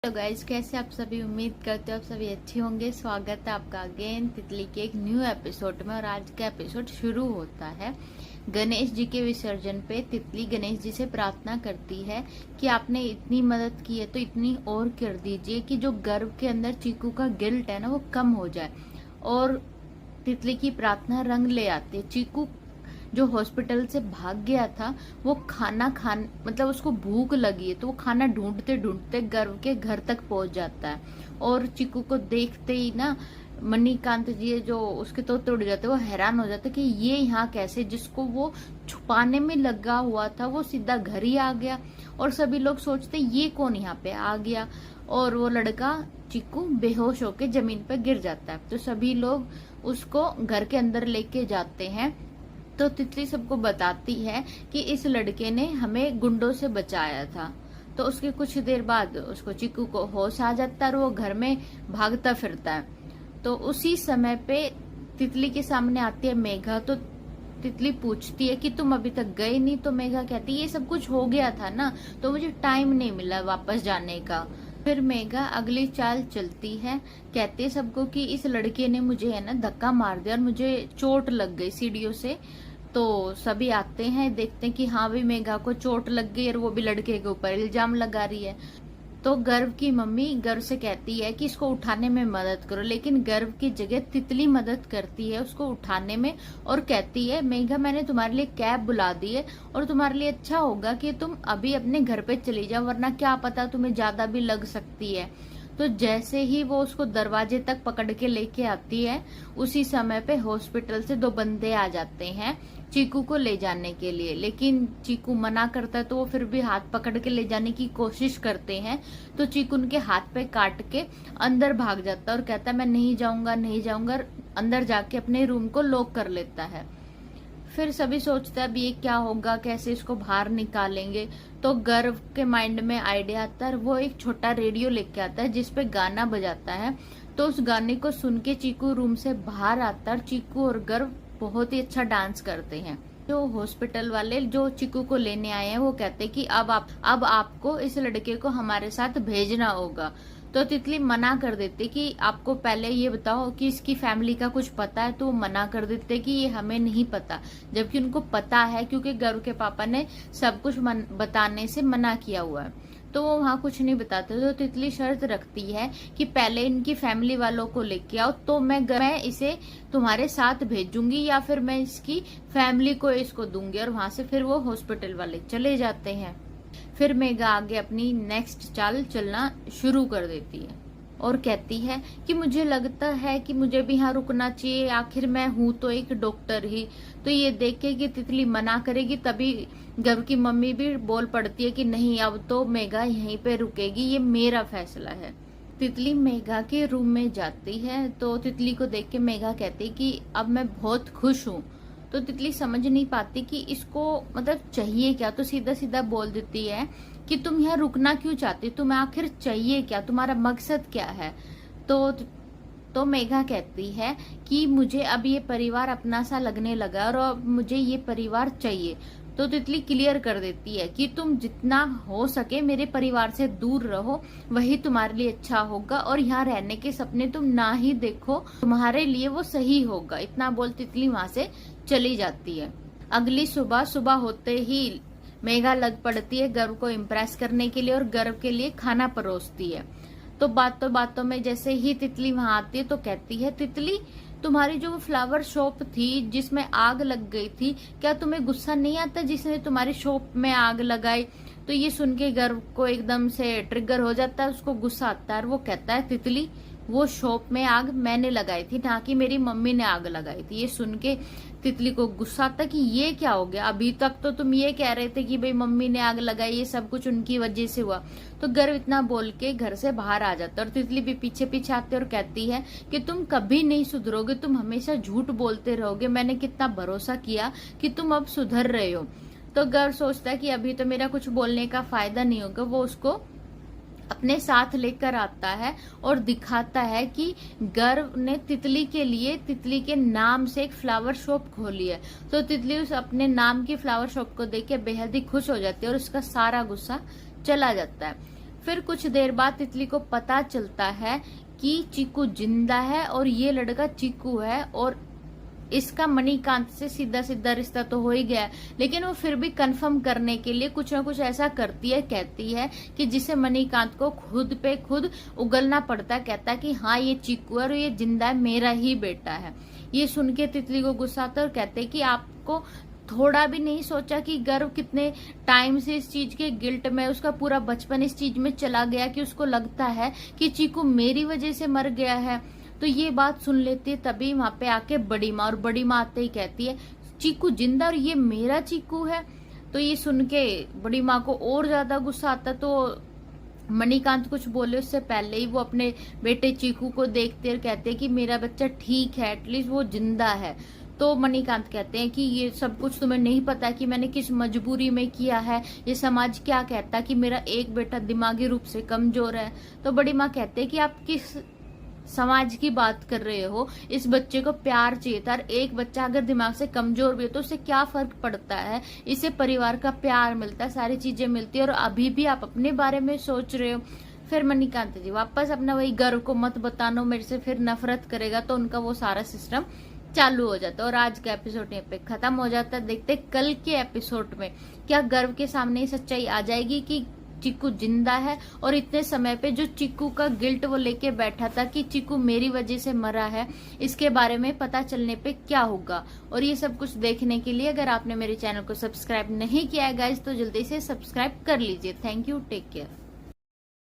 Hello guys, कैसे आप सभी। उम्मीद करते हो आप सभी अच्छे होंगे। स्वागत है आपका अगेन तितली के एक न्यू एपिसोड में। और आज का एपिसोड शुरू होता है गणेश जी के विसर्जन पे। तितली गणेश जी से प्रार्थना करती है कि आपने इतनी मदद की है तो इतनी और कर दीजिए कि जो गर्भ के अंदर चीकू का गिल्ट है ना वो कम हो जाए। और तितली की प्रार्थना रंग ले आती है। चीकू जो हॉस्पिटल से भाग गया था वो खाना खान मतलब उसको भूख लगी है तो वो खाना ढूंढते ढूंढते गर्व के घर तक पहुंच जाता है। और चीकू को देखते ही ना मणिकांत जी जो उसके तो उड़ जाते, वो हैरान हो जाते कि ये यहाँ कैसे, जिसको वो छुपाने में लगा हुआ था वो सीधा घर ही आ गया। और सभी लोग सोचते ये कौन यहाँ पे आ गया। और वो लड़का चीकू बेहोश होके जमीन पर गिर जाता है। तो सभी लोग उसको घर के अंदर लेके जाते हैं। तो तितली सबको बताती है कि इस लड़के ने हमें गुंडों से बचाया था। तो उसके कुछ देर बाद उसको चीकू को होश आ जाता है और वो घर में भागता फिरता है। तो उसी समय पे तितली के सामने आती है मेघा। तो तितली पूछती है कि तुम अभी तक गए नहीं। तो मेघा कहती है ये सब कुछ हो गया था ना, तो मुझे टाइम नहीं मिला वापस जाने का। फिर मेघा अगली चाल चलती है। कहती है सबको कि इस लड़के ने मुझे है ना धक्का मार दिया और मुझे चोट लग गई सीढ़ियों से। तो सभी आते हैं, देखते हैं कि हाँ भी मेघा को चोट लग गई और वो भी लड़के के ऊपर इल्जाम लगा रही है। तो गर्व की मम्मी गर्व से कहती है कि इसको उठाने में मदद करो, लेकिन गर्व की जगह तितली मदद करती है उसको उठाने में। और कहती है मेघा मैंने तुम्हारे लिए कैब बुला दी है और तुम्हारे लिए अच्छा होगा कि तुम अभी अपने घर पे चली जाओ, वरना क्या पता तुम्हें ज्यादा भी लग सकती है। तो जैसे ही वो उसको दरवाजे तक पकड़ के लेके आती है उसी समय पे हॉस्पिटल से दो बंदे आ जाते हैं चीकू को ले जाने के लिए। लेकिन चीकू मना करता है तो वो फिर भी हाथ पकड़ के ले जाने की कोशिश करते हैं। तो चीकू उनके हाथ पे काट के अंदर भाग जाता है और कहता है मैं नहीं जाऊंगा नहीं जाऊंगा। अंदर जाके अपने रूम को लॉक कर लेता है। फिर सभी सोचते हैं अब ये क्या होगा, कैसे इसको बाहर निकालेंगे। तो गर्व के माइंड में आइडिया आता है। वो एक छोटा रेडियो लेके आता है जिसपे गाना बजाता है। तो उस गाने को सुन के चीकू रूम से बाहर आता है। चीकू और गर्व बहुत ही अच्छा डांस करते हैं। जो हॉस्पिटल वाले जो चीकू को लेने आए हैं वो कहते हैं कि अब आपको इस लड़के को हमारे साथ भेजना होगा। तो तितली मना कर देते कि आपको पहले ये बताओ कि इसकी फैमिली का कुछ पता है। तो वो मना कर देते कि ये हमें नहीं पता, जबकि उनको पता है क्योंकि गर्व के पापा ने सब कुछ बताने से मना किया हुआ है। तो वो वहाँ कुछ नहीं बताते। तो तितली शर्त रखती है कि पहले इनकी फैमिली वालों को लेके आओ तो मैं इसे तुम्हारे साथ भेजूंगी या फिर मैं इसकी फैमिली को इसको दूंगी। और वहां से फिर वो हॉस्पिटल वाले चले जाते हैं। फिर मेघा आगे अपनी नेक्स्ट चाल चलना शुरू कर देती है और कहती है कि मुझे लगता है कि मुझे भी यहाँ रुकना चाहिए, आखिर मैं हूँ तो एक डॉक्टर ही। तो ये देख के कि तितली मना करेगी तभी गर्व की मम्मी भी बोल पड़ती है कि नहीं अब तो मेघा यहीं पे रुकेगी, ये मेरा फैसला है। तितली मेघा के रूम में जाती है। तो तितली को देख के मेघा कहती है कि अब मैं बहुत खुश हूँ। तो तितली समझ नहीं पाती कि इसको मतलब चाहिए क्या। तो सीधा सीधा बोल देती है कि तुम यहाँ रुकना क्यों चाहती, तुम्हें आखिर चाहिए क्या, तुम्हारा मकसद क्या है। तो मेघा कहती है कि मुझे अब ये परिवार अपना सा लगने लगा और अब मुझे ये परिवार चाहिए। तो तितली क्लियर कर देती है कि तुम जितना हो सके मेरे परिवार से दूर रहो, वही तुम्हारे लिए अच्छा होगा। और यहाँ रहने के सपने तुम ना ही देखो, तुम्हारे लिए वो सही होगा। इतना बोल तितली वहां से चली जाती है। अगली सुबह होते ही मेघा लग पड़ती है गर्व को इम्प्रेस करने के लिए और गर्व के लिए खाना परोसती है। तो बातों में जैसे ही तितली वहां आती है तो कहती है तितली तुम्हारी जो फ्लावर शॉप थी जिसमें आग लग गई थी, क्या तुम्हें गुस्सा नहीं आता जिसने तुम्हारी शॉप में आग लगाई। तो ये सुन के गर्व को एकदम से ट्रिगर हो जाता है, उसको गुस्सा आता है और वो कहता है तितली वो शॉप में आग मैंने लगाई थी ना कि मेरी मम्मी ने आग लगाई थी। ये सुन के तितली को गुस्सा आता कि ये क्या हो गया, अभी तक तो तुम ये कह रहे थे कि भाई मम्मी ने आग लगाई, ये सब कुछ उनकी वजह से हुआ। तो गर्व इतना बोल के घर से बाहर आ जाता है और तितली भी पीछे पीछे आती है और कहती है कि तुम कभी नहीं सुधरोगे, तुम हमेशा झूठ बोलते रहोगे, मैंने कितना भरोसा किया कि तुम अब सुधर रहे हो। तो गर्व सोचता है कि अभी तो मेरा कुछ बोलने का फायदा नहीं होगा। वो उसको अपने साथ लेकर आता है और दिखाता है कि गर्व ने तितली के लिए तितली के नाम से एक फ्लावर शॉप खोली है। तो तितली उस अपने नाम की फ्लावर शॉप को देख के बेहद ही खुश हो जाती है और उसका सारा गुस्सा चला जाता है। फिर कुछ देर बाद तितली को पता चलता है कि चीकू जिंदा है और ये लड़का चीकू है और इसका मणिकांत से सीधा सीधा रिश्ता तो हो ही गया है, लेकिन वो फिर भी कंफर्म करने के लिए कुछ ना कुछ ऐसा करती है, कहती है कि जिसे मणिकांत को खुद पे खुद उगलना पड़ता है। कहता है कि हाँ ये चीकू है और ये जिंदा है, मेरा ही बेटा है। ये सुन के तितली को गुस्सा आता है और कहते हैं कि आपको थोड़ा भी नहीं सोचा कि गर्व कितने टाइम से इस चीज के गिल्ट में, उसका पूरा बचपन इस चीज में चला गया कि उसको लगता है कि चीकू मेरी वजह से मर गया है। तो ये बात सुन लेती है तभी वहां पे आके बड़ी माँ, और बड़ी माँ आते ही कहती है चीकू जिंदा और ये मेरा चीकू है। तो ये सुन के बड़ी माँ को और ज्यादा गुस्सा आता। तो मणिकांत कुछ बोले उससे पहले ही वो अपने बेटे चीकू को देखते और कहते हैं कि मेरा बच्चा ठीक है, एटलीस्ट वो जिंदा है। तो मणिकांत कहते हैं कि ये सब कुछ तुम्हें नहीं पता कि मैंने किस मजबूरी में किया है, ये समाज क्या कहता कि मेरा एक बेटा दिमागी रूप से कमजोर है। तो बड़ी माँ कहते हैं कि आप किस समाज की बात कर रहे हो, इस बच्चे को प्यार चाहिए था। एक बच्चा अगर दिमाग से कमजोर भी हो तो उससे क्या फर्क पड़ता है, इसे परिवार का प्यार मिलता है, सारी चीजें मिलती है, और अभी भी आप अपने बारे में सोच रहे हो। फिर मणिकांत जी वापस अपना वही गर्व को मत बताना, मेरे से फिर नफरत करेगा, तो उनका वो सारा सिस्टम चालू हो जाता है। और आज का एपिसोड यहाँ पे खत्म हो जाता है। देखते कल के एपिसोड में क्या गर्व के सामने सच्चाई आ जाएगी कि चीकू जिंदा है, और इतने समय पे जो चीकू का गिल्ट वो लेके बैठा था कि चीकू मेरी वजह से मरा है, इसके बारे में पता चलने पे क्या होगा। और ये सब कुछ देखने के लिए अगर आपने मेरे चैनल को सब्सक्राइब नहीं किया है गाइज, तो जल्दी से सब्सक्राइब कर लीजिए। Thank you, take care.